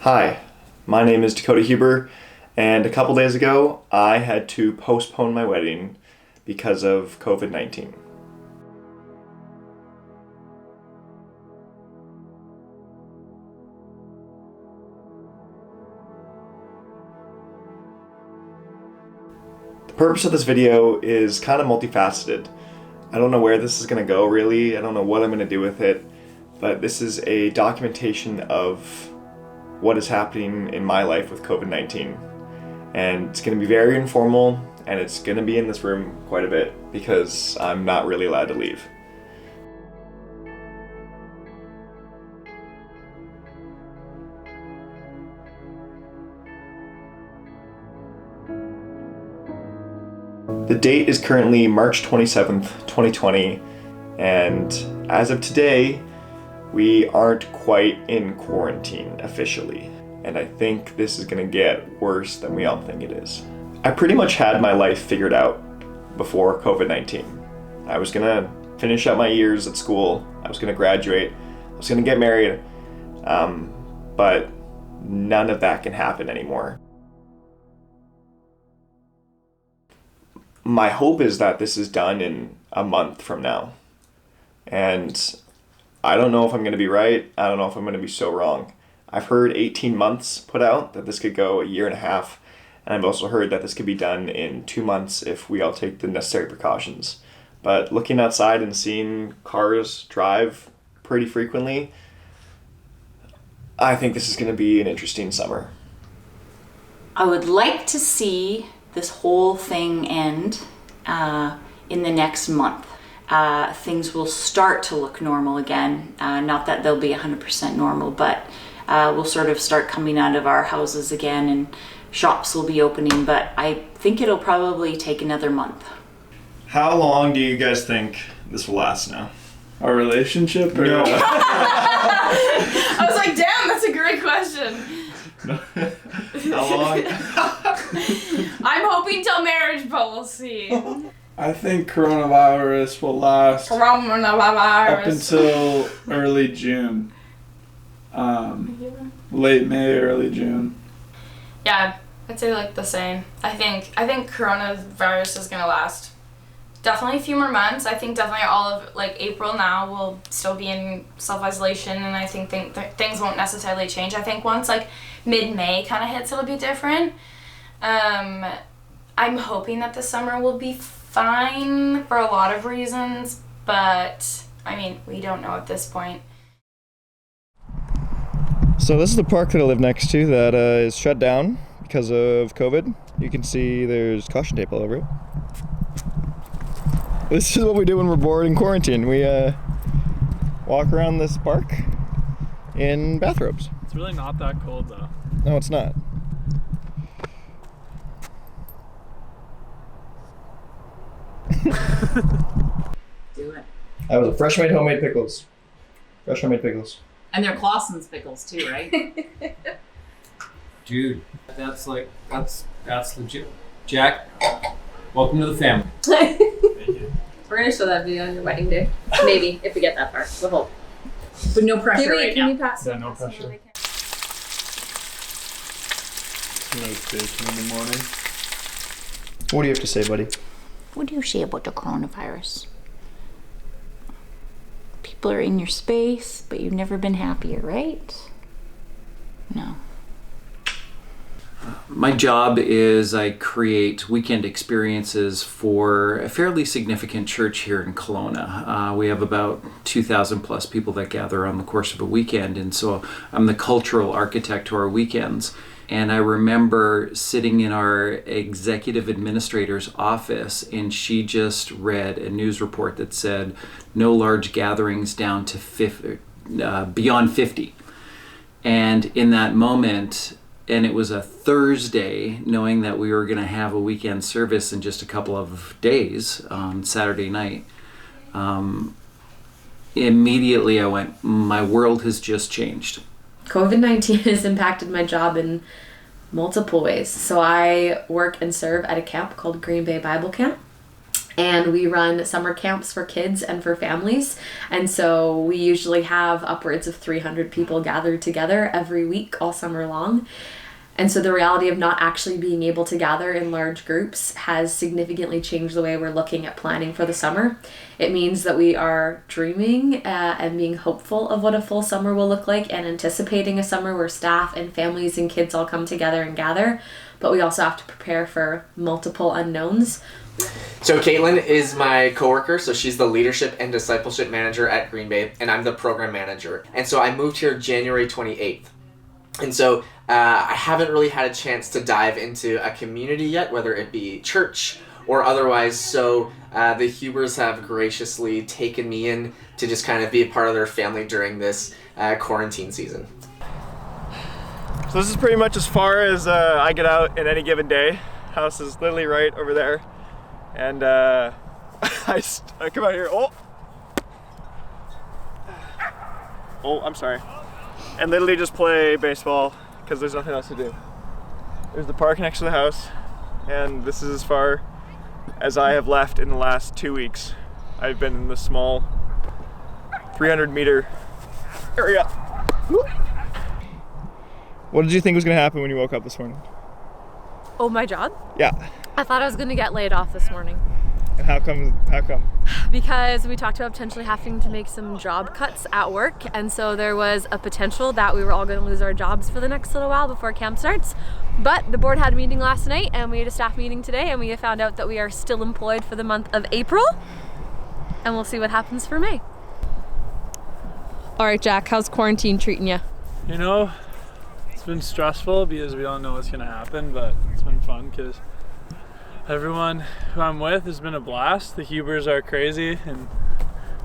Hi, my name is Dakoda Huber, and a couple days ago I had to postpone my wedding because of COVID-19. The purpose of this video is kind of multifaceted. I don't know where this is going to go really, I don't know what I'm going to do with it, but this is a documentation of what is happening in my life with COVID-19. And it's going to be very informal, and it's going to be in this room quite a bit because I'm not really allowed to leave. The date is currently March 27th, 2020, and as of today, we aren't quite in quarantine officially, and I think this is gonna get worse than we all think it is. I pretty much had my life figured out before COVID-19. I was gonna finish out my years at school, I was gonna graduate, I was gonna get married, but none of that can happen anymore. My hope is that this is done in a month from now, and I don't know if I'm going to be right. I don't know if I'm going to be so wrong. I've heard 18 months put out, that this could go a year and a half. And I've also heard that this could be done in 2 months if we all take the necessary precautions. But looking outside and seeing cars drive pretty frequently, I think this is going to be an interesting summer. I would like to see this whole thing end in the next month. Things will start to look normal again. Not that they'll be 100% normal, but we'll sort of start coming out of our houses again and shops will be opening, but I think it'll probably take another month. How long do you guys think this will last now? Our relationship? Or No. I was like, damn, that's a great question. How long? I'm hoping till marriage, but we'll see. I think coronavirus will last up Coronavirus. until early June. Late May, early June. Yeah, I'd say like the same. I think coronavirus is gonna last definitely a few more months. I think definitely all of like April now will still be in self-isolation, and I think things won't necessarily change. I think once like mid-May kind of hits, it'll be different. I'm hoping that the summer will be fine for a lot of reasons, but I mean, we don't know at this point. So this is the park that I live next to that is shut down because of COVID. You can see there's caution tape all over it. This is what we do when we're bored in quarantine. We walk around this park in bathrobes. It's really not that cold though. No, it's not. Do it. That was a fresh made homemade pickles. Fresh homemade pickles. And they're Clausen's pickles too, right? Dude, that's legit. Jack, welcome to the family. We're gonna show that video on your wedding day. Maybe, if we get that far. We'll hope. But no pressure right Can now. we pass? Yeah, no pressure. Nice bacon in the morning. What do you have to say, buddy? What do you say about the coronavirus? People are in your space, but you've never been happier, right? No. My job is I create weekend experiences for a fairly significant church here in Kelowna. We have about 2,000 plus people that gather on the course of a weekend, and so I'm the cultural architect to our weekends. And I remember sitting in our executive administrator's office, and she just read a news report that said no large gatherings down to beyond 50. And in that moment, and it was a Thursday, knowing that we were going to have a weekend service in just a couple of days on Saturday night, immediately I went, my world has just changed. COVID-19 has impacted my job in multiple ways. So I work and serve at a camp called Green Bay Bible Camp. And we run summer camps for kids and for families. And so we usually have upwards of 300 people gathered together every week all summer long. And so the reality of not actually being able to gather in large groups has significantly changed the way we're looking at planning for the summer. It means that we are dreaming and being hopeful of what a full summer will look like and anticipating a summer where staff and families and kids all come together and gather. But we also have to prepare for multiple unknowns. So Kaitlyn is my coworker, so she's the leadership and discipleship manager at Green Bay, and I'm the program manager. And so I moved here January 28th. And so I haven't really had a chance to dive into a community yet, whether it be church or otherwise. So the Hubers have graciously taken me in to just kind of be a part of their family during this quarantine season. So this is pretty much as far as I get out in any given day. House is literally right over there. And I come out here, oh, I'm sorry. And literally just play baseball because there's nothing else to do. There's the park next to the house, and this is as far as I have left in the last 2 weeks. I've been in the small 300-meter area. What did you think was going to happen when you woke up this morning? Oh, my job? Yeah. I thought I was going to get laid off this morning. And how come? Because we talked about potentially having to make some job cuts at work, and so there was a potential that we were all going to lose our jobs for the next little while before camp starts. But the board had a meeting last night, and we had a staff meeting today, and we have found out that we are still employed for the month of April, and we'll see what happens for May. All right, Jack, how's quarantine treating you? You know, it's been stressful because we don't know what's going to happen, but it's been fun because everyone who I'm with has been a blast. The Hubers are crazy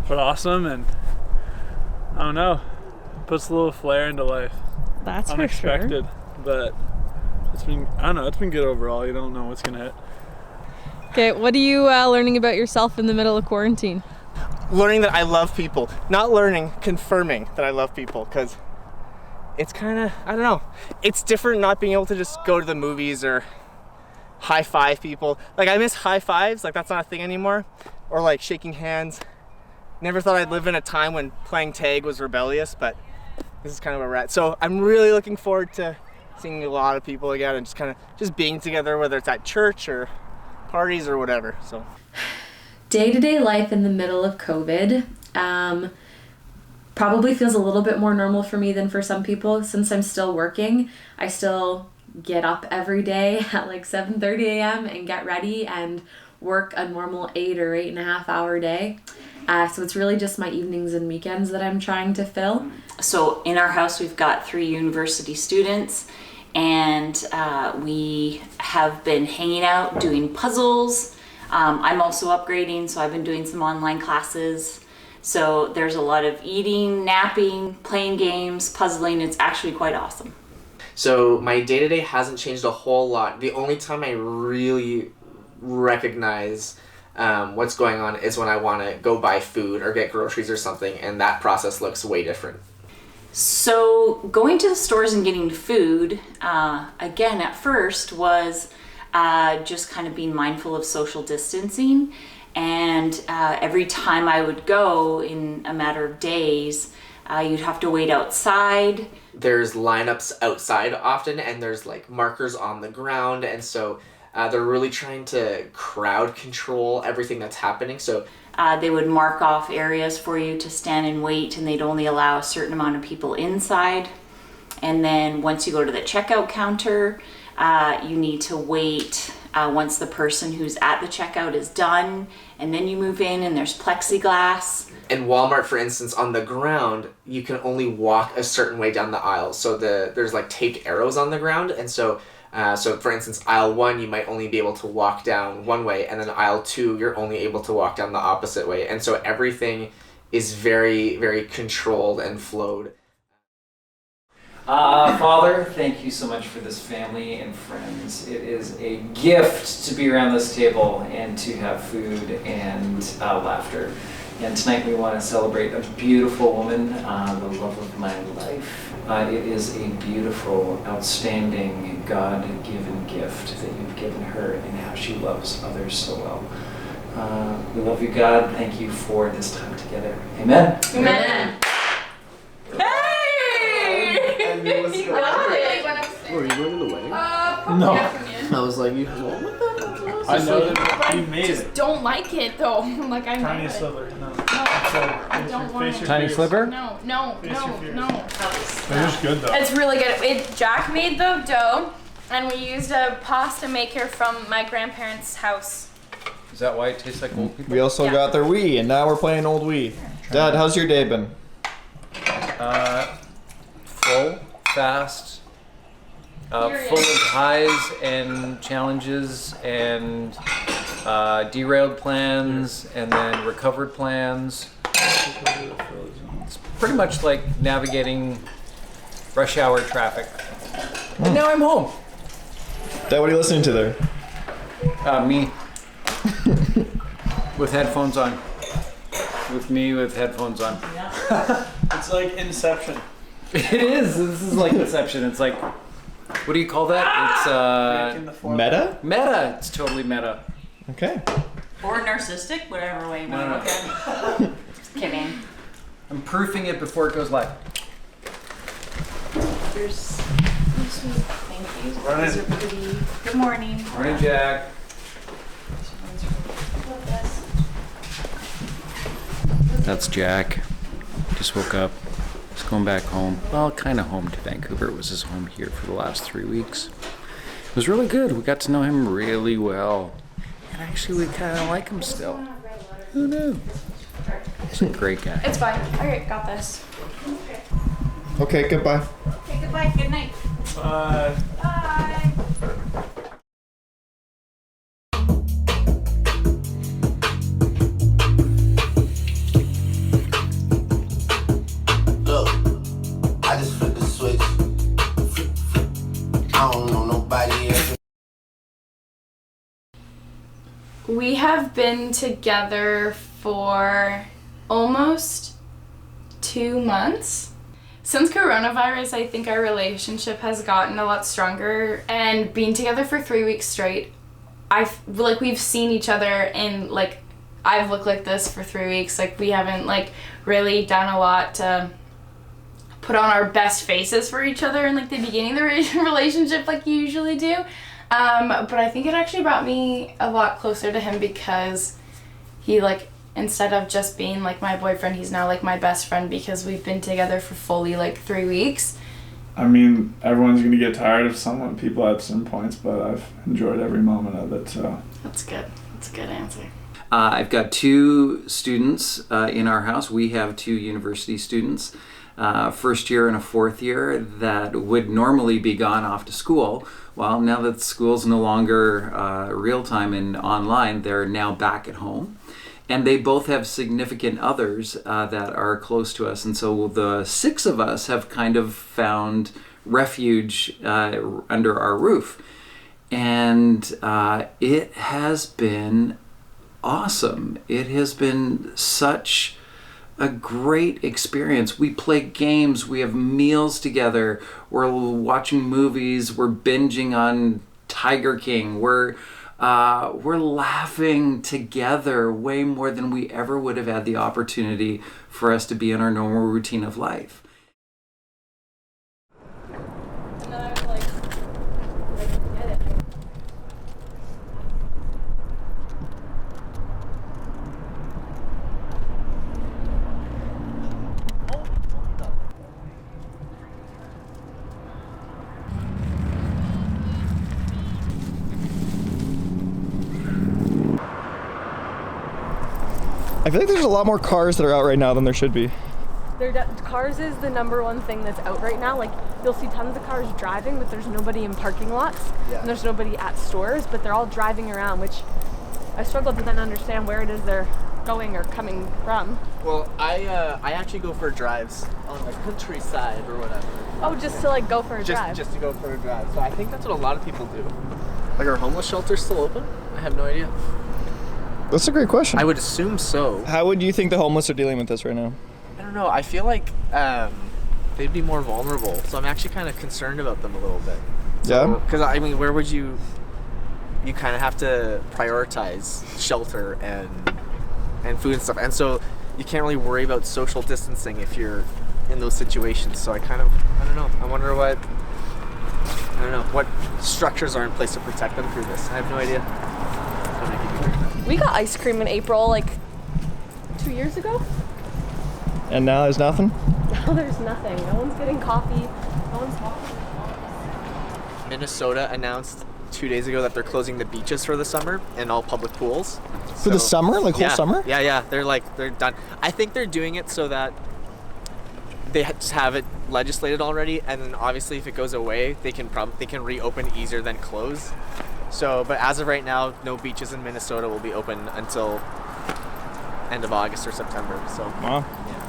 but awesome, and I don't know, puts a little flair into life. That's unexpected, but it's been, I don't know, it's been good overall. You don't know what's gonna hit. Okay, what are you learning about yourself in the middle of quarantine? Learning that I love people. Not learning, confirming that I love people, because it's kind of, I don't know, it's different not being able to just go to the movies or high five people. Like, I miss high fives, like that's not a thing anymore. Or like shaking hands. Never thought I'd live in a time when playing tag was rebellious, but this is kind of where we're at. So I'm really looking forward to seeing a lot of people again and just kind of just being together, whether it's at church or parties or whatever. So Day-to-day life in the middle of COVID probably feels a little bit more normal for me than for some people. Since I'm still working, I still get up every day at like 7:30 a.m. and get ready and work a normal 8 or 8.5 hour day. So it's really just my evenings and weekends that I'm trying to fill. So in our house, we've got 3 university students, and we have been hanging out, doing puzzles. I'm also upgrading, so I've been doing some online classes. So there's a lot of eating, napping, playing games, puzzling. It's actually quite awesome. So my day-to-day hasn't changed a whole lot. The only time I really recognize what's going on is when I want to go buy food or get groceries or something, and that process looks way different. So going to the stores and getting food, again, at first was just kind of being mindful of social distancing. And every time I would go, in a matter of days, you'd have to wait outside. There's lineups outside often, and there's like markers on the ground, and so they're really trying to crowd control everything that's happening. So they would mark off areas for you to stand and wait, and they'd only allow a certain amount of people inside. And then once you go to the checkout counter, you need to wait once the person who's at the checkout is done, and then you move in, and there's plexiglass. In Walmart, for instance, on the ground, you can only walk a certain way down the aisle. So there's like taped arrows on the ground, and so for instance, aisle 1, you might only be able to walk down one way, and then aisle 2, you're only able to walk down the opposite way. And so everything is very, very controlled and flowed. Father, thank you so much for this family and friends. It is a gift to be around this table and to have food and laughter. And tonight we want to celebrate a beautiful woman, the love of my life. It is a beautiful, outstanding, God-given gift that you've given her and how she loves others so well. We love you, God. Thank you for this time together. Amen. Amen. I knew it was going to Were you going to the wedding? No. I was like, what the I know that you made it. Don't like it though. Like I Tiny know it. sliver. No. I don't want it. Tiny sliver? No. They're just good though. It's really good. Jack made the dough, and we used a pasta maker from my grandparents' house. Is that why it tastes like old people? We also got their Wii, and now we're playing old Wii. Dad, how's your day been? Full, fast, full of highs and challenges and derailed plans and then recovered plans. It's pretty much like navigating rush hour traffic. And now I'm home. Dad, what are you listening to there? Me. With headphones on. With me with headphones on. It's like Inception. It is. This is like Inception. It's like, what do you call that? It's Meta? meta. It's totally meta. Okay. Or narcissistic, whatever way you want to look at it. Just kidding. I'm proofing it before it goes live. Here's thank you. Morning. These are pretty. Good morning. Morning, Jack. That's Jack. Just woke up. He's going back home. Well, kind of home to Vancouver. It was his home here for the last 3 weeks. It was really good. We got to know him really well. And actually, we kind of like him still. Who knew? He's a great guy. It's fine. Alright, got this. Okay, goodbye. Okay, goodbye. Good night. Bye. Bye. Look, I just flipped the switch. I don't know nobody else. We have been together for almost 2 months. Since coronavirus, I think our relationship has gotten a lot stronger, and being together for 3 weeks straight, we've seen each other in I've looked like this for 3 weeks. We haven't really done a lot to put on our best faces for each other in the beginning of the relationship like you usually do. But I think it actually brought me a lot closer to him because he instead of just being my boyfriend, he's now my best friend because we've been together for fully 3 weeks. I mean, everyone's gonna get tired of people at some points, but I've enjoyed every moment of it. So That's good. That's a good answer. I've got 2 students in our house. We have 2 university students, first year and a fourth year, that would normally be gone off to school. Well, now that school's no longer real time and online, they're now back at home. And they both have significant others that are close to us. And so the 6 of us have kind of found refuge under our roof. And it has been awesome. It has been such a great experience. We play games, we have meals together, we're watching movies, we're binging on Tiger King, we're laughing together way more than we ever would have had the opportunity for us to be in our normal routine of life. I feel like there's a lot more cars that are out right now than there should be. Cars is the #1 thing that's out right now. You'll see tons of cars driving, but there's nobody in parking lots. Yeah. And there's nobody at stores, but they're all driving around, which I struggle to then understand where it is they're going or coming from. Well, I actually go for drives on the countryside or whatever. Oh, just to go for a drive. Just to go for a drive. So I think that's what a lot of people do. Are homeless shelters still open? I have no idea. That's a great question. I would assume so. How would you think the homeless are dealing with this right now? I don't know. I feel like they'd be more vulnerable. So I'm actually kind of concerned about them a little bit. Yeah? Because, where would you kind of have to prioritize shelter and and food and stuff. And so you can't really worry about social distancing if you're in those situations. So I don't know. I wonder what structures are in place to protect them through this. I have no idea. We got ice cream in April, like 2 years ago. And now there's nothing? Now there's nothing. No one's getting coffee. No one's walking. Minnesota announced 2 days ago that they're closing the beaches for the summer and all public pools. For the summer? Like whole summer? Yeah. They're done. I think they're doing it so that they just have it legislated already, and then obviously if it goes away, they can reopen easier than close. So, but as of right now, no beaches in Minnesota will be open until end of August or September. So. Wow. Yeah.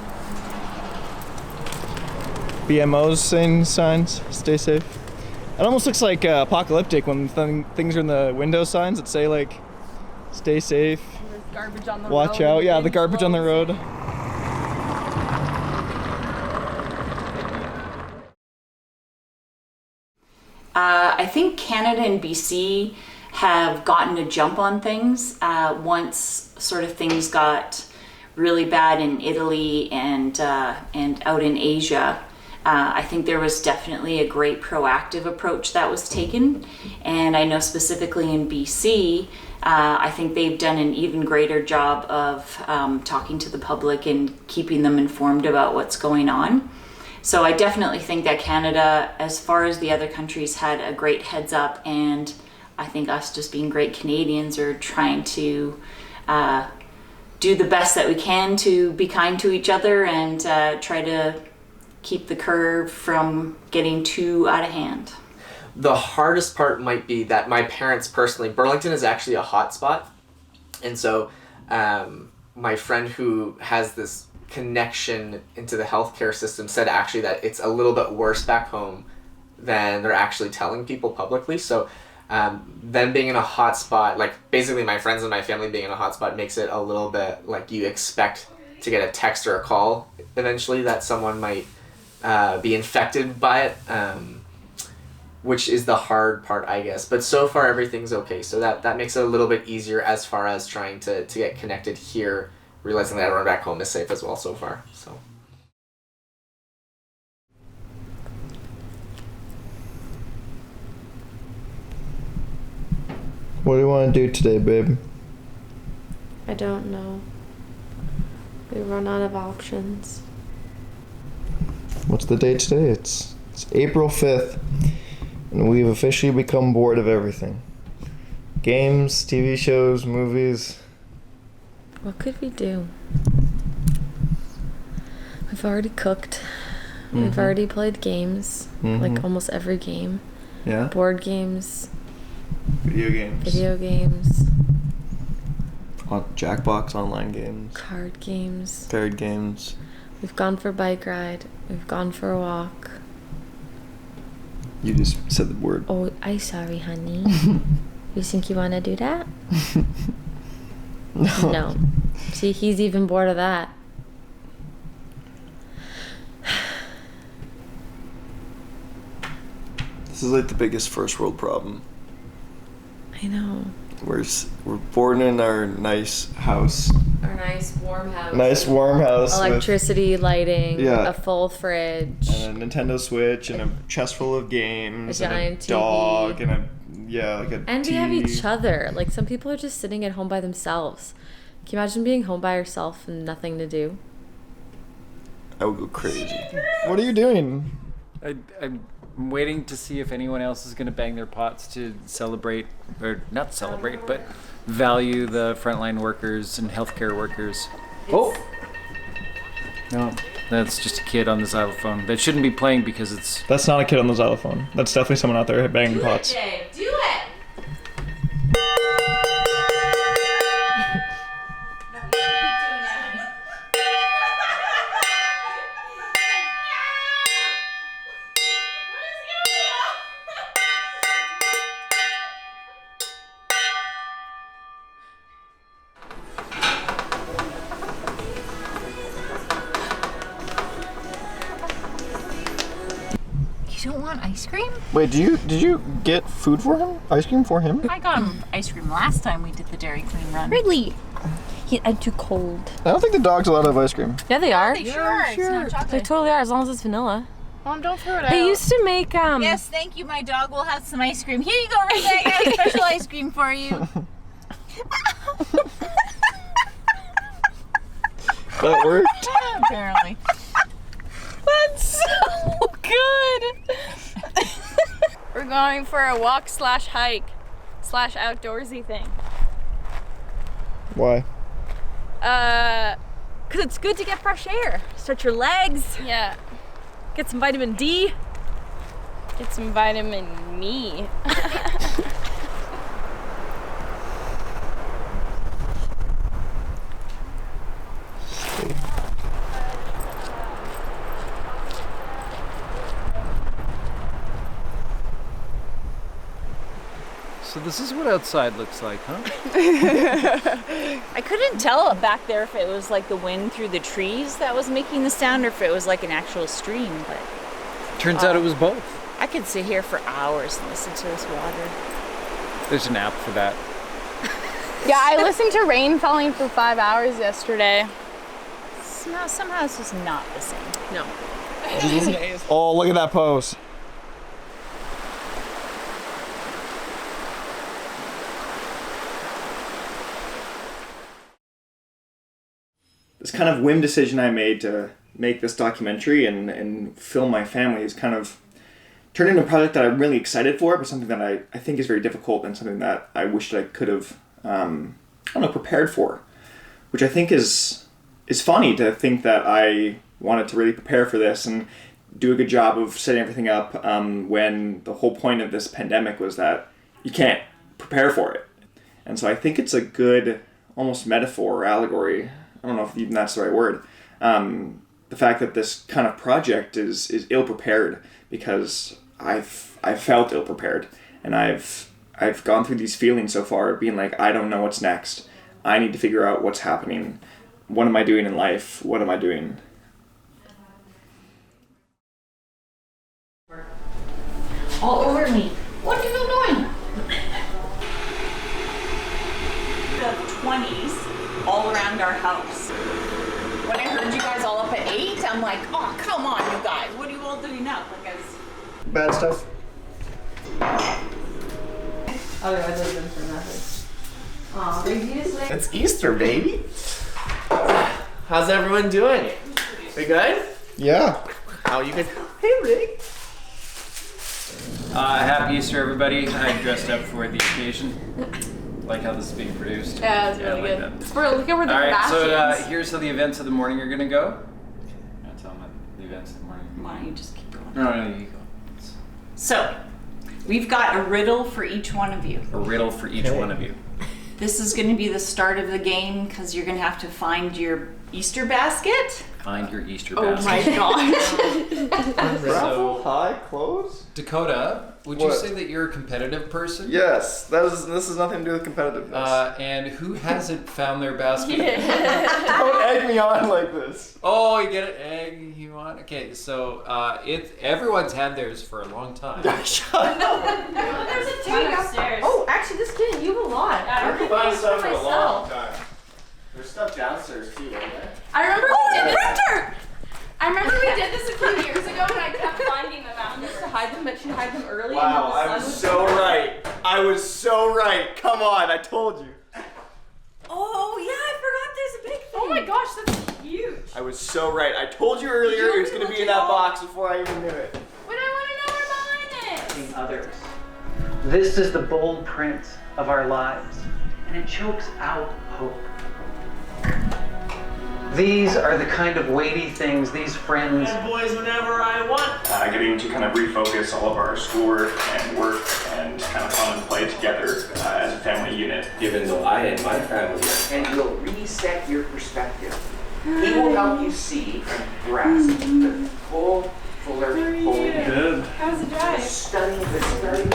BMO's saying signs, stay safe. It almost looks like apocalyptic when things are in the window signs that say like, stay safe. There's garbage on the road. Watch out. Yeah, the garbage on the road. I think Canada and BC have gotten a jump on things once sort of things got really bad in Italy and out in Asia. I think there was definitely a great proactive approach that was taken, and I know specifically in BC, I think they've done an even greater job of talking to the public and keeping them informed about what's going on. So I definitely think that Canada, as far as the other countries, had a great heads up, and I think us just being great Canadians are trying to do the best that we can to be kind to each other and try to keep the curve from getting too out of hand. The hardest part might be that my parents personally, Burlington is actually a hot spot. And so my friend who has this connection into the healthcare system said actually that it's a little bit worse back home than they're actually telling people publicly. So them being in a hot spot, like basically my friends and my family being in a hot spot makes it a little bit like you expect to get a text or a call eventually that someone might be infected by it, which is the hard part, I guess. But so far everything's okay. So that makes it a little bit easier as far as trying to get connected here, realizing that everyone back home is safe as well so far. So. What do you want to do today, babe? I don't know. We run out of options. What's the date today? It's April 5th, and we've officially become bored of everything. Games, TV shows, movies. What could we do? We've already cooked. Mm-hmm. We've already played games, like almost every game. Yeah. Board games. Video games. Jackbox online games. Card games. Card games. We've gone for a bike ride. We've gone for a walk. You just said the word. Oh, I'm sorry, honey. You think you want to do that? No. See, he's even bored of that. This is like the biggest first world problem. I know. We're born in our nice house. Our nice warm house. Nice warm house. Electricity, lighting, Yeah. a full fridge. And a Nintendo Switch and a chest full of games. A giant and a dog TV. and like a And TV. we have each other. Like, some people are just sitting at home by themselves. Can you imagine being home by yourself and nothing to do? I would go crazy. What are you doing? I'm waiting to see if anyone else is going to bang their pots to celebrate, or not celebrate, but value the frontline workers and healthcare workers. Oh! No, that's just a kid on the xylophone. That shouldn't be playing because it's... That's not a kid on the xylophone. That's definitely someone out there banging pots. Do it! You don't want ice cream? Wait, did you get food for him? Ice cream for him? I got him ice cream last time we did the Dairy Queen run. Ridley, I'm too cold. I don't think the dog's allowed to have ice cream. Yeah, they are. They sure are. It's not chocolate. They totally are, as long as it's vanilla. Mom, don't throw it out. They used to make Yes, thank you. My dog will have some ice cream. Here you go, Rebecca. I got a special ice cream for you. That worked. Apparently. That's so good. We're going for a walk / hike / outdoorsy thing. Why? Cause it's good to get fresh air. Stretch your legs. Yeah. Get some vitamin D. Get some vitamin me. So this is what outside looks like, huh? I couldn't tell back there if it was like the wind through the trees that was making the sound or if it was like an actual stream, but Turns out it was both. I could sit here for hours and listen to this water. There's an app for that. Yeah, I listened to rain falling for 5 hours yesterday. Somehow it's just not the same. No. Oh, look at that pose. This kind of whim decision I made to make this documentary and film my family is kind of turned into a project that I'm really excited for, but something that I think is very difficult and something that I wish I could have, prepared for. Which I think is funny to think that I wanted to really prepare for this and do a good job of setting everything up when the whole point of this pandemic was that you can't prepare for it. And so I think it's a good almost metaphor or allegory. I don't know if even that's the right word. The fact that this kind of project is ill-prepared because I've felt ill-prepared. And I've gone through these feelings so far of being like, I don't know what's next. I need to figure out what's happening. What am I doing in life? What am I doing? All over me. What are you doing? The 20s all around our house. When I heard you guys all up at 8, I'm like, oh, come on, you guys. What are you all doing up? Like I was... Bad stuff. Otherwise, I've been for nothing. Aw, later. It's Easter, baby. How's everyone doing? We good? Yeah. How are you guys? Hey, Rick. Happy Easter, everybody. I dressed up for the occasion. Like how this is being produced. Yeah, it's really good. Look at where the Alright, so Kardashians. here's how the events of the morning are going to go. I'll tell them the events of the morning. Why don't you just keep going? No, you go. So, we've got a riddle for each one of you. A riddle for each one of you. This is going to be the start of the game because you're going to have to find your Easter basket. Find your Easter Oh basket. my god. Raffle high close? Dakota, would you say that you're a competitive person? Yes. This has nothing to do with competitiveness. And who hasn't found their basket? Don't egg me on like this. Oh, you get an egg you want? Okay, so everyone's had theirs for a long time. Shut up. There's a tank upstairs. Oh, actually, this kid, you have a lot. I've been buying stuff for a long time. There's stuff downstairs too, right? I remember we did this. I remember we did this a few years ago, and I kept finding them out. Just to hide them, but she'd hide them early. Wow, I was so right. I was so right. Come on, I told you. Oh yeah, I forgot there's a big thing. Oh my gosh, that's huge. I was so right. I told you earlier it was going to be in that box before I even knew it. But I want to know where mine is. Others. This is the bold print of our lives, and it chokes out hope. These are the kind of weighty things these friends... And boys whenever I want. Getting to kind of refocus all of our schoolwork and work and kind of fun and play together as a family unit. Even though I and my family... And you'll reset your perspective. He will help you see and grasp the full, fuller, holy... Good. How's the drive? Studying the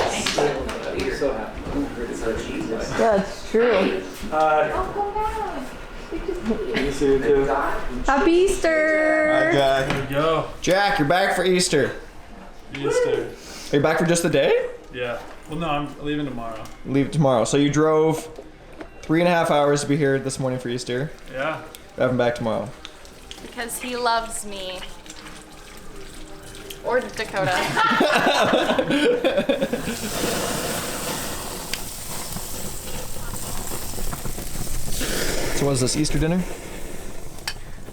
skill of the leader. So happy. So Jesus. Yeah, it's true. Good to see you too. Happy Easter! Okay. Here we go. Jack, you're back for Easter. Easter. Are you back for just the day? Yeah. Well, no, I'm leaving tomorrow. Leave tomorrow. So you drove 3.5 hours to be here this morning for Easter. Yeah. Driving back tomorrow. Because he loves me. Or Dakota. So what's this, Easter dinner?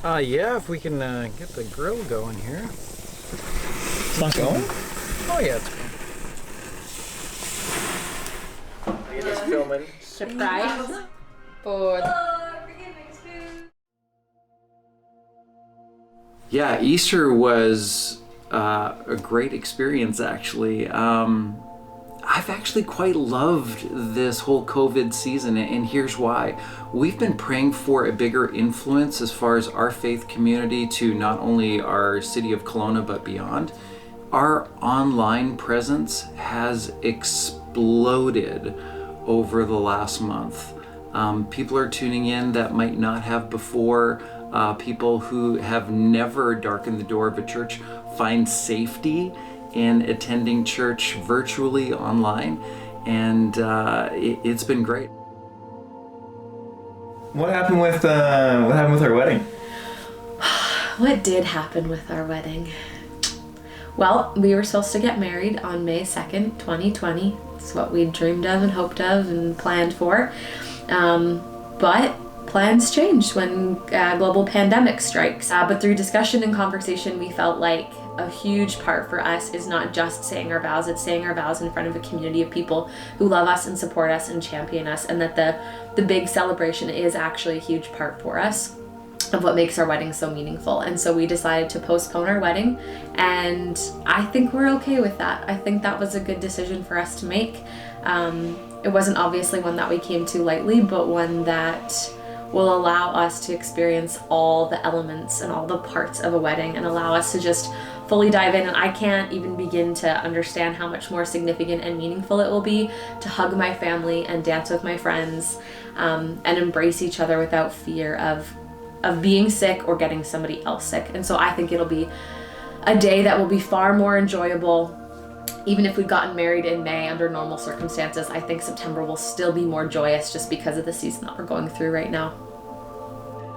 Yeah, if we can get the grill going here. It's not going? Oh yeah, it's going. It is filming. Surprise. Bored. Yeah, Easter was a great experience, actually. I've actually quite loved this whole COVID season, and here's why. We've been praying for a bigger influence as far as our faith community to not only our city of Kelowna, but beyond. Our online presence has exploded over the last month. People are tuning in that might not have before. People who have never darkened the door of a church find safety in attending church virtually online, and it's been great. What happened with our wedding? What did happen with our wedding? Well, we were supposed to get married on May 2nd, 2020. It's what we dreamed of and hoped of and planned for. But plans change when global pandemic strikes. But through discussion and conversation, we felt like a huge part for us is not just saying our vows, it's saying our vows in front of a community of people who love us and support us and champion us, and that the big celebration is actually a huge part for us of what makes our wedding so meaningful. And so we decided to postpone our wedding, and I think we're okay with that. I think that was a good decision for us to make. It wasn't obviously one that we came to lightly, but one that will allow us to experience all the elements and all the parts of a wedding and allow us to just fully dive in. And I can't even begin to understand how much more significant and meaningful it will be to hug my family and dance with my friends, and embrace each other without fear of being sick or getting somebody else sick. And so I think it'll be a day that will be far more enjoyable. Even if we'd gotten married in May under normal circumstances, I think September will still be more joyous just because of the season that we're going through right now.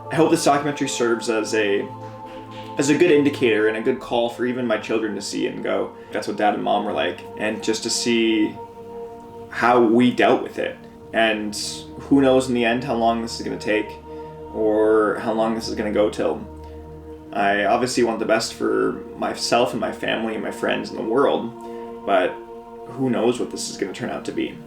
I hope this documentary serves as a good indicator and a good call for even my children to see and go, that's what Dad and Mom were like, and just to see how we dealt with it. And who knows in the end how long this is going to take or how long this is going to go till. I obviously want the best for myself and my family and my friends in the world, but who knows what this is going to turn out to be.